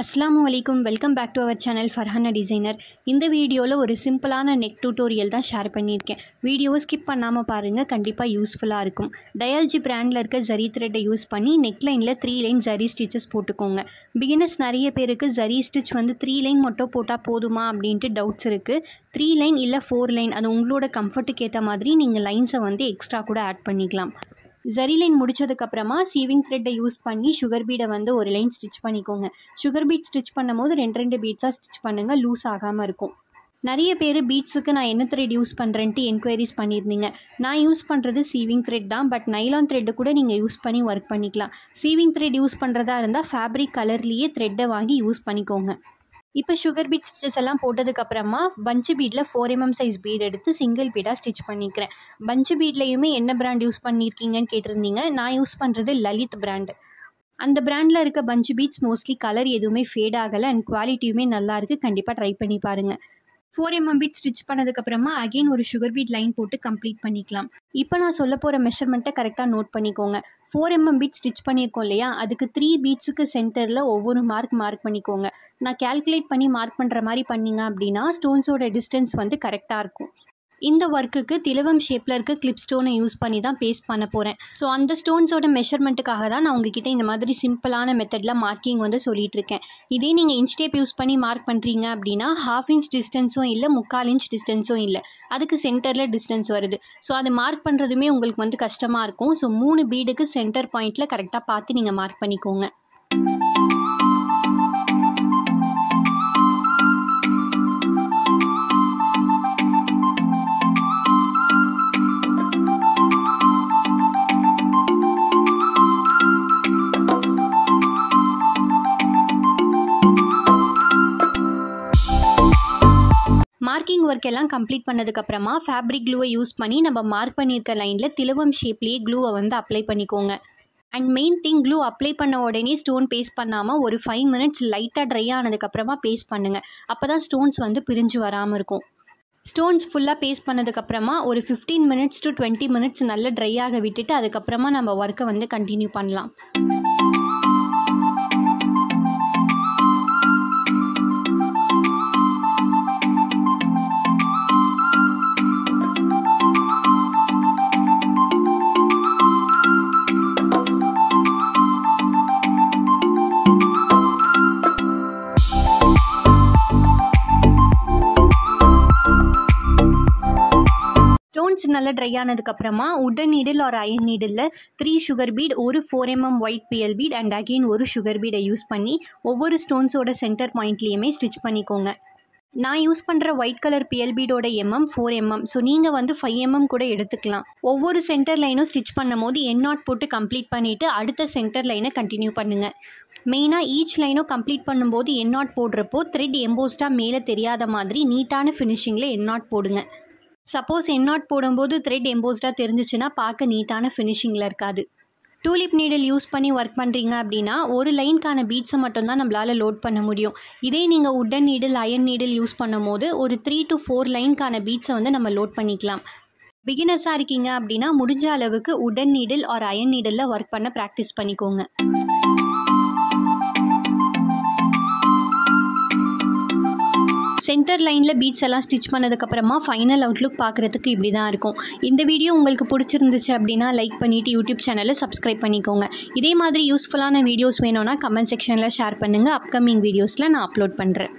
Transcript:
Assalamualaikum, welcome back to our channel Farhana Designer. இந்த வீடியோவில் ஒரு சிம்பிளான நெக் டியூட்டோரியல் தான் ஷேர் பண்ணியிருக்கேன். வீடியோவை ஸ்கிப் பண்ணாமல் பாருங்கள், கண்டிப்பாக யூஸ்ஃபுல்லாக இருக்கும். டயல்ஜி பிராண்டில் இருக்க ஜரி த்ரெட்டை யூஸ் பண்ணி நெக் லைனில் 3 லைன் ஜரி ஸ்டிச்சஸ் போட்டுக்கோங்க. பிகினர்ஸ் நிறைய பேருக்கு ஜரி ஸ்டிச் 3 லைன் மட்டும் போட்டால் போதுமா அப்படின்ட்டு டவுட்ஸ் இருக்குது. 3 லைன் இல்லை 4 லைன், அது உங்களோட கம்ஃபர்ட்டுக்கு ஏற்ற மாதிரி நீங்கள் லைன்ஸை எக்ஸ்ட்ரா கூட ஆட் பண்ணிக்கலாம். ஜரி லைன் முடிச்சதுக்கப்புறமா சீவிங் த்ரெட்டை யூஸ் பண்ணி சுகர் பீடை ஒரு லைன் ஸ்டிச் பண்ணிக்கோங்க. சுகர் பீட் ஸ்டிச் பண்ணும்போது 2 பீட்ஸாக ஸ்டிச் பண்ணுங்கள், லூஸ் ஆகாமல் இருக்கும். நிறைய பேர் பீட்ஸுக்கு நான் என்ன த்ரெட் யூஸ் பண்ணுறேன்ட்டு என்கொயரிஸ் பண்ணியிருந்தீங்க. நான் யூஸ் பண்ணுறது சீவிங் த்ரெட் தான், பட் நைலான் த்ரெட்டு கூட நீங்கள் யூஸ் பண்ணி ஒர்க் பண்ணிக்கலாம். சீவிங் த்ரெட் யூஸ் பண்ணுறதா இருந்தால் ஃபேப்ரிக் கலர்லேயே த்ரெட்டை வாங்கி யூஸ் பண்ணிக்கோங்க. இப்போ சுகர் பீட் ஸ்டிச்சஸ் எல்லாம் போட்டதுக்கப்புறமா பஞ்சு பீடில் 4 mm சைஸ் பீட் எடுத்து சிங்கிள் பீடாக ஸ்டிச் பண்ணிக்கிறேன். பஞ்சு பீட்லேயுமே என்ன பிராண்ட் யூஸ் பண்ணியிருக்கீங்கன்னு கேட்டிருந்தீங்க. நான் யூஸ் பண்ணுறது லலித் பிராண்டு. அந்த பிராண்டில் இருக்க பஞ்சு பீட்ஸ் மோஸ்ட்லி கலர் எதுவுமே ஃபேட் ஆகலை அண்ட் குவாலிட்டியுமே நல்லாயிருக்கு. கண்டிப்பாக ட்ரை பண்ணி பாருங்கள். 4 mm பீட் ஸ்டிச் பண்ணதுக்கப்புறமா அகெயின் ஒரு சுகர் பீட் லைன் போட்டு கம்ப்ளீட் பண்ணிக்கலாம். இப்போ நான் சொல்ல போகிற மெஷர்மெண்ட்டை கரெக்டாக நோட் பண்ணிக்கோங்க. 4 mm பீட் ஸ்டிச் பண்ணியிருக்கோம் இல்லையா, அதுக்கு 3 பீட்ஸுக்கு சென்டரில் ஒவ்வொரு மார்க் பண்ணிக்கோங்க. நான் கேல்குலேட் பண்ணி மார்க் பண்ணுற மாதிரி பண்ணிங்க அப்படின்னா ஸ்டோன்ஸோட டிஸ்டன்ஸ் கரெக்டாக இருக்கும். இந்த ஒர்க்குக்கு திலவம் ஷேப்பில் இருக்க கிளிப் ஸ்டோனை யூஸ் பண்ணி தான் பேஸ்ட் பண்ண போகிறேன். ஸோ அந்த ஸ்டோன்ஸோட மெஷர்மெண்ட்டுக்காக தான் நான் உங்ககிட்ட இந்த மாதிரி சிம்பிளான மெத்தடில் மார்க்கிங் சொல்லிட்டு இருக்கேன். இதே நீங்கள் இன்ச் டேப் யூஸ் பண்ணி மார்க் பண்ணுறீங்க அப்படின்னா 1/2 inch டிஸ்டன்ஸும் இல்லை, 3/4 inch டிஸ்டன்ஸும் இல்லை, அதுக்கு சென்டரில் டிஸ்டன்ஸ் வருது. ஸோ அது மார்க் பண்ணுறதுமே உங்களுக்கு கஷ்டமாக இருக்கும். ஸோ 3 பீடுக்கு சென்டர் பாயிண்டில் கரெக்டாக பார்த்து நீங்கள் மார்க் பண்ணிக்கோங்க. மார்க்கிங் ஒர்க் எல்லாம் கம்ப்ளீட் பண்ணதுக்கப்புறமா ஃபேப்ரிக் க்ளூவை யூஸ் பண்ணி நம்ம மார்க் பண்ணியிருக்க லைனில் திலவம் ஷேப்லேயே க்ளூவை அப்ளை பண்ணிக்கோங்க. And main thing, clue apply பண்ண உடனே ஸ்டோன் பேஸ்ட் பண்ணாமல் ஒரு 5 minutes லைட்டாக ட்ரை ஆனதுக்கப்புறமா பேஸ்ட் பண்ணுங்கள். அப்போ தான் ஸ்டோன்ஸ் பிரிஞ்சு வராமல் இருக்கும். ஸ்டோன்ஸ் ஃபுல்லாக பேஸ்ட் பண்ணதுக்கப்புறமா ஒரு 15 minutes to 20 minutes நல்லா ட்ரை ஆக விட்டுட்டு அதுக்கப்புறமா நம்ம ஒர்க்கை கண்டினியூ பண்ணலாம். ஸ்டோன்ஸ் நல்லா ட்ரை ஆனதுக்கப்புறமா உடன் நீடில் ஒரு அயன் நீடில் 3 சுகர் பீட், ஒரு 4 mm ஒயிட் பிஎல் பீட் அண்ட் அகெயின் ஒரு சுகர் பீடை யூஸ் பண்ணி ஒவ்வொரு ஸ்டோன்ஸோட சென்டர் பாயிண்ட்லேயுமே ஸ்டிச் பண்ணிக்கோங்க. நான் யூஸ் பண்ணுற ஒயிட் கலர் பிஎல் பீடோட 4 mm. ஸோ நீங்கள் 5 mm கூட எடுத்துக்கலாம். ஒவ்வொரு சென்டர் லைனும் ஸ்டிச் பண்ணும் போது எண்ட் நாட் போட்டு கம்ப்ளீட் பண்ணிவிட்டு அடுத்த சென்டர் லைனை கண்டினியூ பண்ணுங்கள். மெயினாக ஈச் லைனும் கம்ப்ளீட் பண்ணும்போது எண்ட் நாட் போடுறப்போ த்ரெட் எம்போஸ்டாக மேலே தெரியாத மாதிரி நீட்டான ஃபினிஷிங்கில் எண்ட் நாட் போடுங்க. சப்போஸ் எண்ட் நாட் போடும்போது த்ரெட் எம்போஸ்டாக தெரிஞ்சிச்சுன்னா பார்க்க நீட்டான ஃபினிஷிங்கில் இருக்காது. டூலிப் நீடில் யூஸ் பண்ணி ஒர்க் பண்ணுறீங்க அப்படின்னா ஒரு லைனுக்கான பீட்ஸை மட்டும்தான் நம்மளால் லோட் பண்ண முடியும். இதே நீங்கள் உடன் நீடில் அயன் நீடில் யூஸ் பண்ணும் போது ஒரு 3 to 4 லைனுக்கான பீட்ஸை நம்ம லோட் பண்ணிக்கலாம். பிகினர்ஸாக இருக்கீங்க அப்படின்னா முடிஞ்ச அளவுக்கு உடன் நீடில் ஒரு அயன் நீடிலில் ஒர்க் பண்ண ப்ராக்டிஸ் பண்ணிக்கோங்க. சென்டர் லைனில் பீட்ஸ் எல்லாம் ஸ்டிச் பண்ணதுக்கப்புறமா ஃபைனல் அவுட்லுக் பார்க்குறதுக்கு இப்படி தான் இருக்கும். இந்த வீடியோ உங்களுக்கு பிடிச்சிருந்துச்சு அப்படின்னா லைக் பண்ணிவிட்டு யூடியூப் சேனலை சப்ஸ்கிரைப் பண்ணிக்கோங்க. இதே மாதிரி யூஸ்ஃபுல்லான வீடியோஸ் வேணும்னா கமெண்ட் செக்ஷனில் ஷேர் பண்ணுங்கள். அப்கமிங் வீடியோஸில் நான் அப்லோட் பண்ணுறேன்.